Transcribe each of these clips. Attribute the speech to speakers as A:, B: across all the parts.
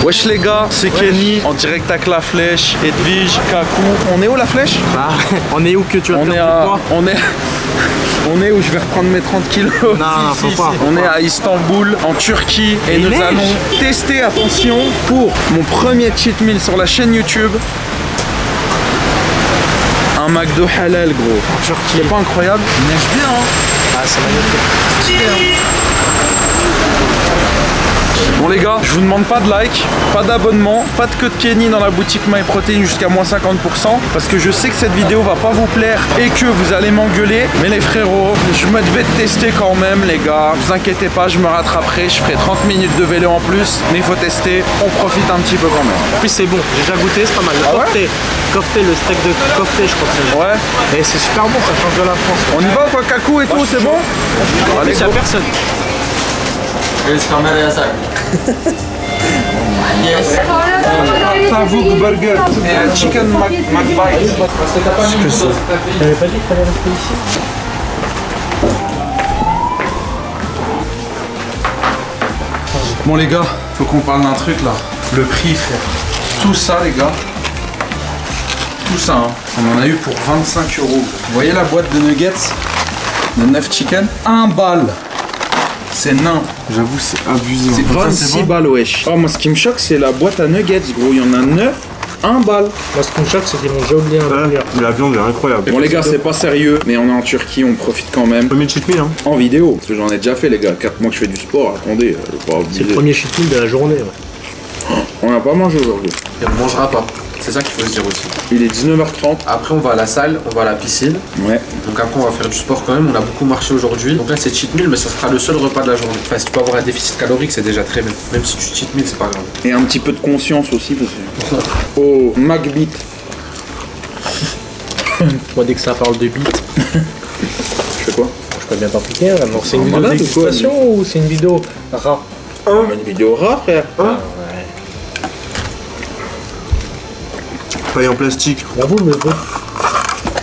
A: Wesh les gars, c'est Kenny en direct avec la flèche, Edwige, Kakou. On est où la flèche?
B: Bah, on est où que tu vas
A: On est où je vais reprendre mes 30 kilos.
B: Non, faut pas.
A: On est à Istanbul, en Turquie, et nous allons tester, attention, pour mon premier cheat meal sur la chaîne YouTube. Un McDo halal, gros.
B: En Turquie.
A: C'est pas incroyable? Il neige bien, hein?
B: Ah, c'est magnifique.
A: Bon les gars, je vous demande pas de like, pas d'abonnement, pas de code Kenny dans la boutique MyProtein jusqu'à moins 50%, parce que je sais que cette vidéo va pas vous plaire et que vous allez m'engueuler. Mais les frérots, je me devais de tester quand même les gars. Vous inquiétez pas, je me rattraperai, je ferai 30 minutes de vélo en plus, mais il faut tester, on profite un petit peu quand même.
B: En plus c'est bon, j'ai déjà goûté, c'est pas mal. Le kofté, le steak de kofté je crois que c'est.
A: Ouais.
B: Et c'est super bon, ça change de la France.
A: On y va quoi, Kakou et tout, c'est bon?
B: Allez, il y a personne.
A: Yes. Tavouk burger, chicken McBite.
B: T'avais pas dit qu'il fallait rester ici?
A: Bon les gars, faut qu'on parle d'un truc là. Le prix frère. Tout ça les gars. Tout ça hein. On en a eu pour 25 €. Vous voyez la boîte de nuggets de 9 chicken? 1 balle. C'est nain.
C: J'avoue, c'est abusé.
A: C'est 26 balles, wesh. Oh, moi, ce qui me choque, c'est la boîte à nuggets, gros. Il y en a 9, 1 balle.
B: Moi, ce qui me choque, c'est qu'ils m'ont déjà oublié un burger.
C: La viande est incroyable.
A: Bon, les gars, c'est pas sérieux, mais on est en Turquie, on profite quand même.
C: Premier cheat meal, hein.
A: En vidéo, parce que j'en ai déjà fait, les gars. 4 mois que je fais du sport, attendez, pas
B: C'est
A: oublier.
B: le premier cheat meal de la journée. Ouais.
A: On n'a pas mangé aujourd'hui.
D: Et on mangera pas. C'est ça qu'il faut se dire aussi.
A: Il est 19h30.
D: Après, on va à la salle, on va à la piscine.
A: Ouais.
D: Donc après, on va faire du sport quand même. On a beaucoup marché aujourd'hui. Donc là, c'est cheat meal, mais ça sera le seul repas de la journée. Enfin, si tu peux avoir un déficit calorique, c'est déjà très bien. Même si tu cheat meal, c'est pas grave.
A: Et un petit peu de conscience aussi, parce que... Oh, McBeat.
B: Moi, dès que ça parle de beat,
A: Je fais quoi?
B: je peux bien t'impliquer. Alors, c'est une vidéo
A: malade ou quoi,
B: dégustation ou c'est une vidéo rat?
A: Une vidéo rare, frère.
C: Paille en plastique.
B: J'avoue, mais bon.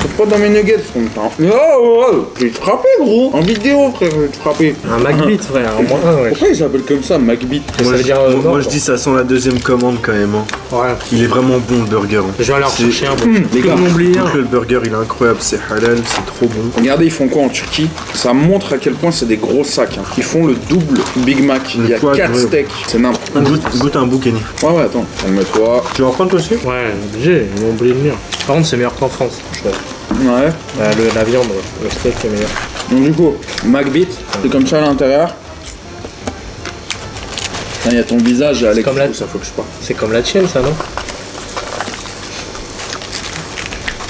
A: C'est pas dans mes nuggets, son temps. Oh, je vais te frapper, gros. En vidéo, frère, je vais te frapper.
B: Un McBeat, frère, au moins un, ouais.
A: Pourquoi il s'appelle comme ça, McBeat?
B: Ça veut dire,
C: Moi, je dis ça sent la deuxième commande quand même. Hein.
B: Ouais.
C: Il est vraiment bon le burger. Hein.
B: Je vais aller en chercher un bon.
A: Les gars,
C: Donc, le burger il est incroyable, c'est halal, c'est trop bon.
A: regardez, ils font quoi en Turquie? Ça montre à quel point c'est des gros sacs. Hein. Ils font le double Big Mac. Il y a
C: poids,
A: 4
C: ouais.
A: steaks. C'est n'importe
C: Goûte un bout, Kenny.
A: Ouais, attends, calme-toi.
C: Tu vas en prendre toi aussi?
B: Ouais, obligé, ils m'ont oublié le mien. Par contre, c'est meilleur qu'en France, je trouve.
A: Ouais.
B: La viande, ouais. Le steak est meilleur.
A: Donc, du coup, McBeat, c'est comme ça à l'intérieur. Il y a ton visage, Alex,
B: comme la-
A: ça faut que je parle.
B: C'est comme la tienne, ça, non?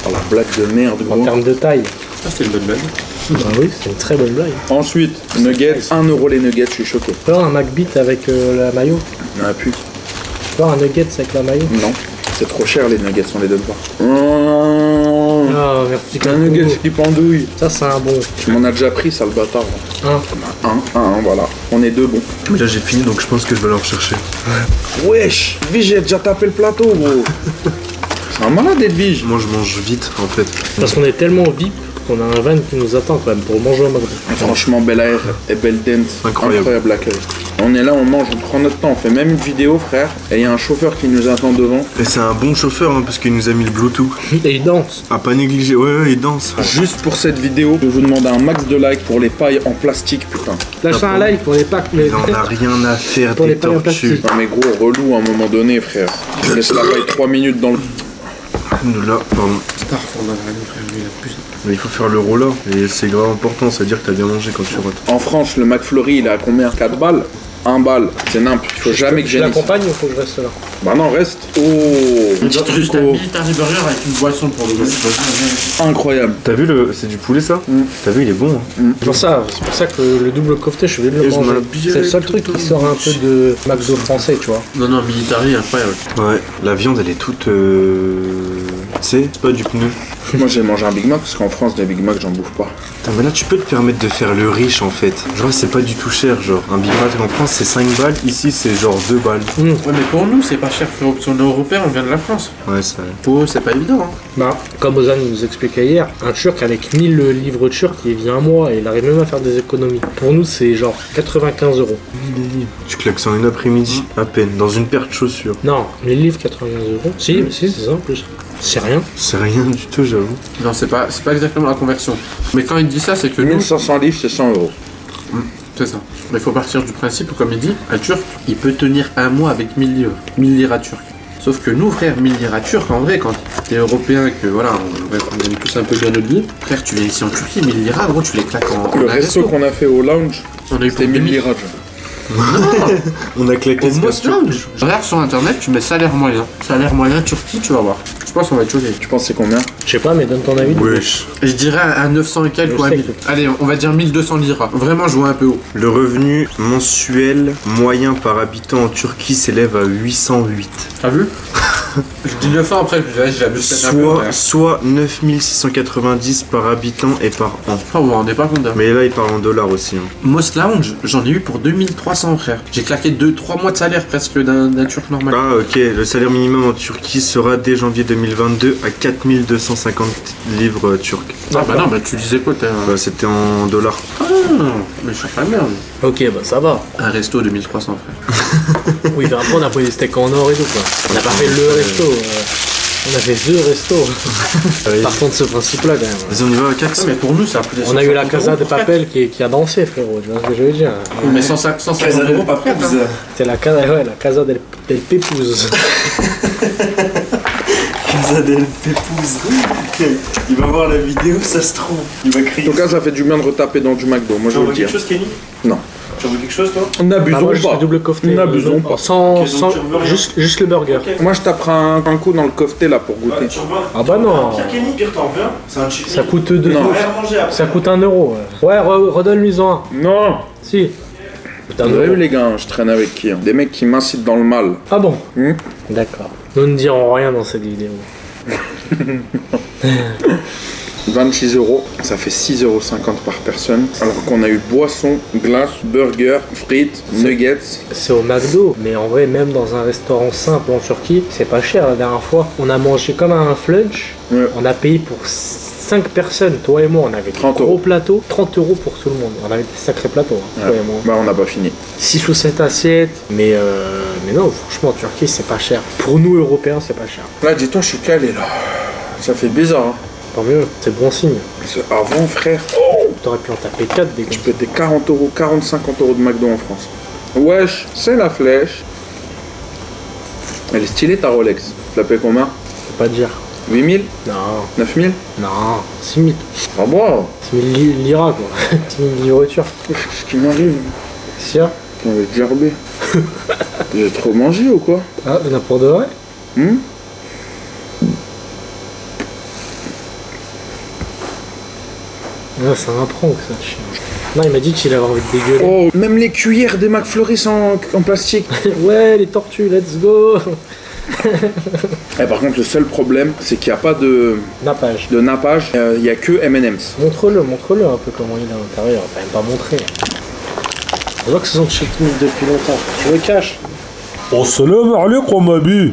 A: Oh, la blague de merde,
B: En
A: gros.
B: termes de taille.
D: Ah, c'est une bonne blague.
B: Ah oui, c'est une très bonne blague.
A: Ensuite, nuggets, 1 € les nuggets, je suis choqué.
B: Tu vois un McBeat avec la mayo?
A: Ah, pute.
B: Tu vois un nuggets avec la mayo?
A: Non, c'est trop cher les nuggets, on les donne pas.
B: Ah, merci.
A: Un nugget qui pendouille.
B: Ça, c'est un bon.
A: Tu m'en as déjà pris, sale bâtard. Un, voilà. On est deux bons.
C: Mais là j'ai fini donc je pense que je vais aller en rechercher.
A: Wesh, Vige, j'ai déjà tapé le plateau, gros. C'est un malade d'être Vige.
C: Moi je mange vite en fait.
B: Parce qu'on est tellement VIP qu'on a un van qui nous attend quand même pour manger au McDo.
A: Franchement, Bel Air et Belle Dent.
C: Incroyable.
A: Accueil. On est là, on mange, on prend notre temps, on fait même une vidéo, frère. Et il y a un chauffeur qui nous attend devant.
C: Et c'est un bon chauffeur hein, parce qu'il nous a mis le Bluetooth.
B: Et il danse.
C: À pas négliger, ouais, il danse.
A: Juste pour cette vidéo, je vous demande un max de likes pour les pailles en plastique, putain.
B: Lâche un like pour les packs.
C: Il en a rien à faire
B: Pour
C: des
B: les pailles en
C: tortues.
B: plastique.
A: Non mais gros, relou à un moment donné, frère. Je laisse la paille 3 minutes dans le...
C: Là, pardon.
D: Star, on a rien, frère, lui, il a plus.
C: Mais il faut faire le roll là. Et c'est grave important, ça veut dire que t'as bien mangé quand tu rates.
A: En France, le McFlurry, il est à combien? 4 balles? 1 balle. C'est nimp. Il faut jamais que
B: Je
A: j'ai
B: l'accompagne ou faut que je reste là?
A: Bah non, reste. Oh,
D: Juste un military burger avec une boisson pour le goût.
A: incroyable.
C: T'as vu le. C'est du poulet ça T'as vu, il est bon. Hein.
B: C'est pour ça que le double kofté, je suis obligé de le
C: Et je
B: manger.
C: m'habille
B: C'est le seul
C: avec
B: truc
C: tout
B: qui sort un peu de McDo français, tu vois.
D: Non, military, incroyable.
C: Ouais, la viande elle est toute. C'est pas du pneu.
A: Moi j'ai mangé un Big Mac parce qu'en France, des Big Mac, j'en bouffe pas.
C: Putain, mais là, tu peux te permettre de faire le riche en fait. Genre, c'est pas du tout cher. Genre, un Big Mac en France, c'est 5 balles. Ici, c'est genre 2 balles.
D: Ouais, mais pour nous, c'est pas cher, frérot. Si on est européen, on vient de la France.
C: Ouais, ça.
D: Oh, c'est pas évident, hein.
B: Bah, comme Ozan nous expliquait hier, un Turc avec 1000 livres turcs, il vit un mois et il arrive même à faire des économies. Pour nous, c'est genre 95 €.
C: Tu claques ça en une après-midi, à peine, dans une paire de chaussures.
B: Non, 1000 livres, 95 €. Si, si, c'est ça en plus. C'est rien.
C: C'est rien du tout, j'avoue.
D: Non, c'est pas exactement la conversion. Mais quand il dit ça, c'est que nous,
A: 1500 livres, c'est 100 €.
D: c'est ça. Mais il faut partir du principe, comme il dit, un Turc, il peut tenir un mois avec 1000 livres. 1000 liras turcs. Sauf que nous, frère, 1000 liras turcs, en vrai, quand t'es européen, que voilà, on aime tous un peu bien notre vie, frère, tu viens ici en Turquie, 1000 liras, gros, tu les claques en
A: Le resto qu'on a fait au lounge,
D: on a eu
A: c'était
D: pour
A: 1000
D: 2000
A: liras.
C: On a claqué
D: Au
C: ce
D: Most Lounge. Regarde sur internet, tu mets salaire moyen. Salaire moyen Turquie, tu vas voir. Je pense qu'on va être choqué.
A: Tu penses c'est combien?
B: Je sais pas, mais donne ton avis.
C: Wesh.
D: Je dirais à 900 et quelques ou à 1000. Allez, on va dire 1200 liras. Vraiment, je vois un peu haut.
C: Le revenu mensuel moyen par habitant en Turquie s'élève à 808.
D: T'as vu? Je dis 900 après, j'abuse peut-être un peu.
C: Soit 9690 par habitant et par an.
D: Oh, on n'est pas compte.
C: Mais là, il parle en dollars aussi. Hein.
D: Most Lounge, j'en ai eu pour 2300, frère. J'ai claqué 2-3 mois de salaire presque d'un Turc normal.
C: Ah, ok. Le salaire minimum en Turquie sera dès janvier 2022 à 4250 livres turcs.
D: Ah bah non, bah tu disais quoi?
C: Bah, c'était en dollars.
D: Ah, mais je suis pas merde.
B: Ok, bah ça va.
D: Un resto de 1300, frère.
B: Oui, bah après on a pris des steaks en or et tout quoi. On n'a pas fait le resto. On a fait deux restos. Partons de ce principe-là quand même.
C: Vas-y, on y va à 4.
D: Mais pour nous, ça a plus
B: On a eu la Casa de Papel qui a dansé, frérot. Tu vois ce que je veux dire?
D: Mais 150 € pas près.
B: C'est la Casa del Pépouze.
C: Casa del Pépouze. Il va voir la vidéo, ça se trouve. Il va
A: En
C: crier.
A: tout cas, ça fait du bien de retaper dans du McDo, moi je veux le dire.
C: chose, Kenny?
A: Non.
C: Tu veux quelque chose, toi?
A: N'abusons
B: Moi, juste
A: pas.
B: le double kofté.
A: N'abusons pas.
B: Sans,
C: Ok, donc tu veux rien.
B: juste le burger.
A: Moi je taperai un coup dans le kofté là pour goûter.
B: Ah bah non.
C: Kenny, pire t'en reviens. C'est un chicken.
B: Ça coûte 2
A: Non.
B: €. Ça coûte 1 €. Ouais, redonne-lui-en un.
A: Non.
B: Si. Putain,
A: Vous avez vu les gars, je traîne avec qui hein? Des mecs qui m'incitent dans le mal.
B: Ah bon?
A: Hmm.
B: D'accord. Nous ne dirons rien dans cette vidéo.
A: 26 €, ça fait 6,50 € par personne. Alors qu'on a eu boisson, glace, burger, frites, nuggets.
B: C'est au McDo, mais en vrai, même dans un restaurant simple en Turquie, c'est pas cher. La dernière fois, on a mangé comme un flunch.
A: Ouais.
B: On a payé pour 5 personnes, toi et moi. On avait
A: 30
B: des gros
A: €.
B: plateaux, 30 € pour tout le monde. On avait des sacrés plateaux, hein, toi et moi.
A: Bah on n'a pas fini.
B: 6 ou 7 assiettes, mais non, franchement, en Turquie, c'est pas cher. Pour nous, Européens, c'est pas cher.
A: Là dis-toi, je suis calé là. Ça fait bizarre hein.
B: Tant mieux, c'est bon signe.
A: Parce que avant frère,
B: T'aurais pu en taper 4 des gars.
A: tu peux des 40 €, 40, 50 € de McDo en France. Wesh, c'est la flèche. Elle est stylée ta Rolex. Tu la payes combien?
B: Faut pas dire.
A: 8000?
B: Non,
A: 9000?
B: non, 6 000.
A: Ah bon?
B: 6 000 liras, quoi. 6 000 livres turcs.
A: Ce qui m'arrive,
B: C'est ça?
A: on va gerber. J'ai trop mangé ou quoi?
B: Ah, il y en a pour de vrai? Ah, c'est un prank, ça, chien. Non, il m'a dit qu'il avait envie de dégueuler.
A: Oh, même les cuillères des McFlurry sont en plastique.
B: Ouais, les tortues, let's go.
A: Eh, par contre, le seul problème, c'est qu'il n'y a pas de
B: Nappage.
A: nappage, il n'y a que M&M's.
B: Montre-le un peu comment il est à l'intérieur. T'as même pas montré. On voit que ce sont cheat meal depuis longtemps. Tu le caches?
E: Assalamu alaikum, Abi.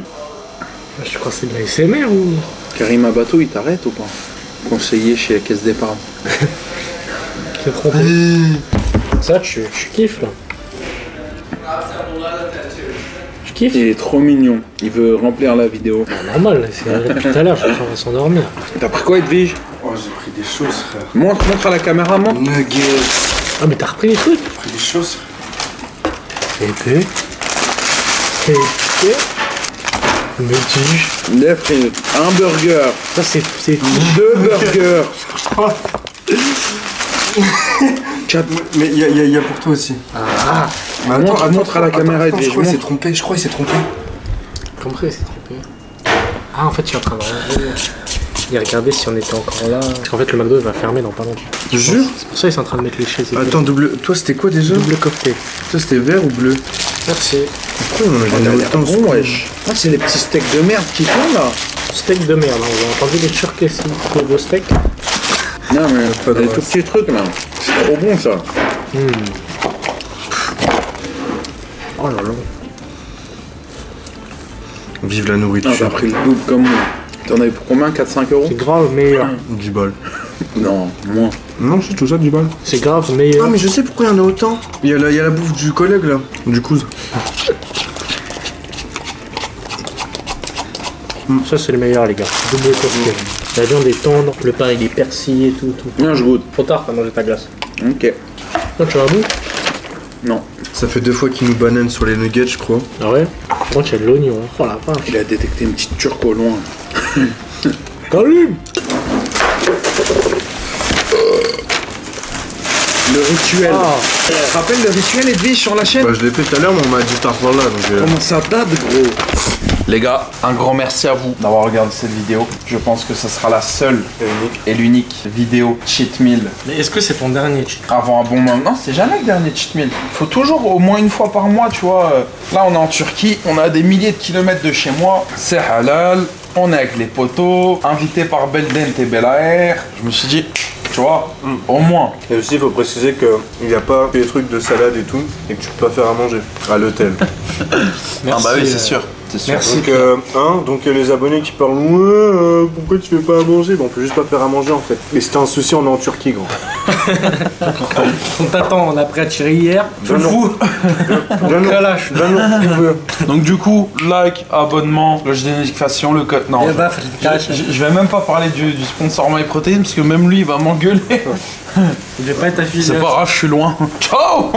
B: Je crois que c'est de la SMR ou...
A: Karim Abato, il t'arrête ou pas? Conseiller chez la caisse d'épargne.
B: T'es trompé. Ça, je kiffe, là. Je kiffe.
A: Il est trop mignon. Il veut remplir la vidéo.
B: Ah, normal, c'est depuis tout à l'heure, je suis en train de s'endormir.
A: T'as pris quoi, Edwige?
C: Oh, j'ai pris des choses, frère.
A: Montre à la caméra, montre.
C: Nuggets.
B: Ah, mais t'as repris les trucs?
C: J'ai pris des choses.
B: Et me dis-je.
A: Des frites, un burger,
B: Ça, c'est
A: 2 burgers.
C: Mais il y a pour toi aussi.
B: Ah,
C: Mais
A: Montre à la caméra,
C: je
A: Edwige,
C: crois qu'il s'est
A: montre.
C: trompé. Je crois qu'il s'est trompé.
B: compris, c'est trompé. Ah, en fait, je suis en train de regarder. Il regardait si on était encore là. Parce qu'en fait, le McDo il va fermer dans pas longtemps.
C: Tu jures?
B: C'est pour ça qu'ils sont en train de mettre les chaises. et
C: Attends, double. Toi, c'était quoi déjà?
B: tout. Double kofté.
C: Toi, c'était vert ou bleu?
B: Merci.
C: Pourquoi on en a
A: On a
C: donné
A: l'air
C: autant
A: bon, wesh. Ah, c'est les petits steaks de merde qui font là.
B: Steak de merde, hein. Vous avez entendu les Turcs ici, le steak.
A: Non mais des tout petits trucs là. C'est trop bon ça.
B: Oh là là.
C: Vive la
A: Ah,
C: nourriture.
A: t'as pris le double comme moi. T'en avais pour combien? 4-5 euros?
B: C'est grave meilleur.
C: 10 balles.
A: Non, moins.
C: Non, c'est tout ça, 10 balles.
B: C'est grave meilleur.
C: Ah, mais je sais pourquoi il y en a autant. Il y a la bouffe du collègue là. Du coup.
B: Ça c'est le meilleur les gars. Double costume. La viande est tendre, le pain il est persillé, tout.
A: Viens, je goûte.
B: Trop tard t'as mangé ta glace.
A: Ok.
B: Non, tu as un bout?
A: Non.
C: Ça fait 2 fois qu'il nous banane sur les nuggets, je crois.
B: Ah ouais? Moi tu as de l'oignon, hein. Oh la vache.
A: Il a détecté une petite turque au loin.
B: Calume.
A: Le rituel.
B: Ah.
A: Tu te rappelles le rituel Edwige sur la chaîne?
C: Bah, je l'ai fait tout à l'heure, mais on m'a dit par là donc.
A: Comment ça date gros? Les gars, un grand merci à vous d'avoir regardé cette vidéo. Je pense que ce sera la seule et l'unique vidéo cheat meal
B: Mais est-ce que c'est ton dernier cheat?
A: avant un bon moment. Non, c'est jamais le dernier cheat meal. Faut toujours au moins une fois par mois, tu vois. Là, on est en Turquie, on a des milliers de kilomètres de chez moi. C'est halal, on est avec les potos, invité par Beldent et Belair. Je me suis dit, tu vois, au moins.
C: Et aussi, il faut préciser qu'il n'y a pas des trucs de salade et tout, et que tu peux pas faire à manger à l'hôtel.
A: Ah bah oui, c'est sûr. C'est sûr.
B: Merci.
C: Donc les abonnés qui parlent ouais, pourquoi tu fais pas à manger? Bon, on peut juste pas faire à manger en fait. Et c'était un souci, on est en Turquie, gros.
B: On t'attend, on a pris à tirer hier.
C: Viens nous- viens nous-
B: Relâche.
C: viens nous retrouver.
A: Donc du coup, like, abonnement, cloche de notification, le code. Non, je vais même pas parler du sponsor MyProtein parce que même lui il va m'engueuler.
B: Je vais pas être affilié.
A: C'est pas grave, je suis loin. Ciao.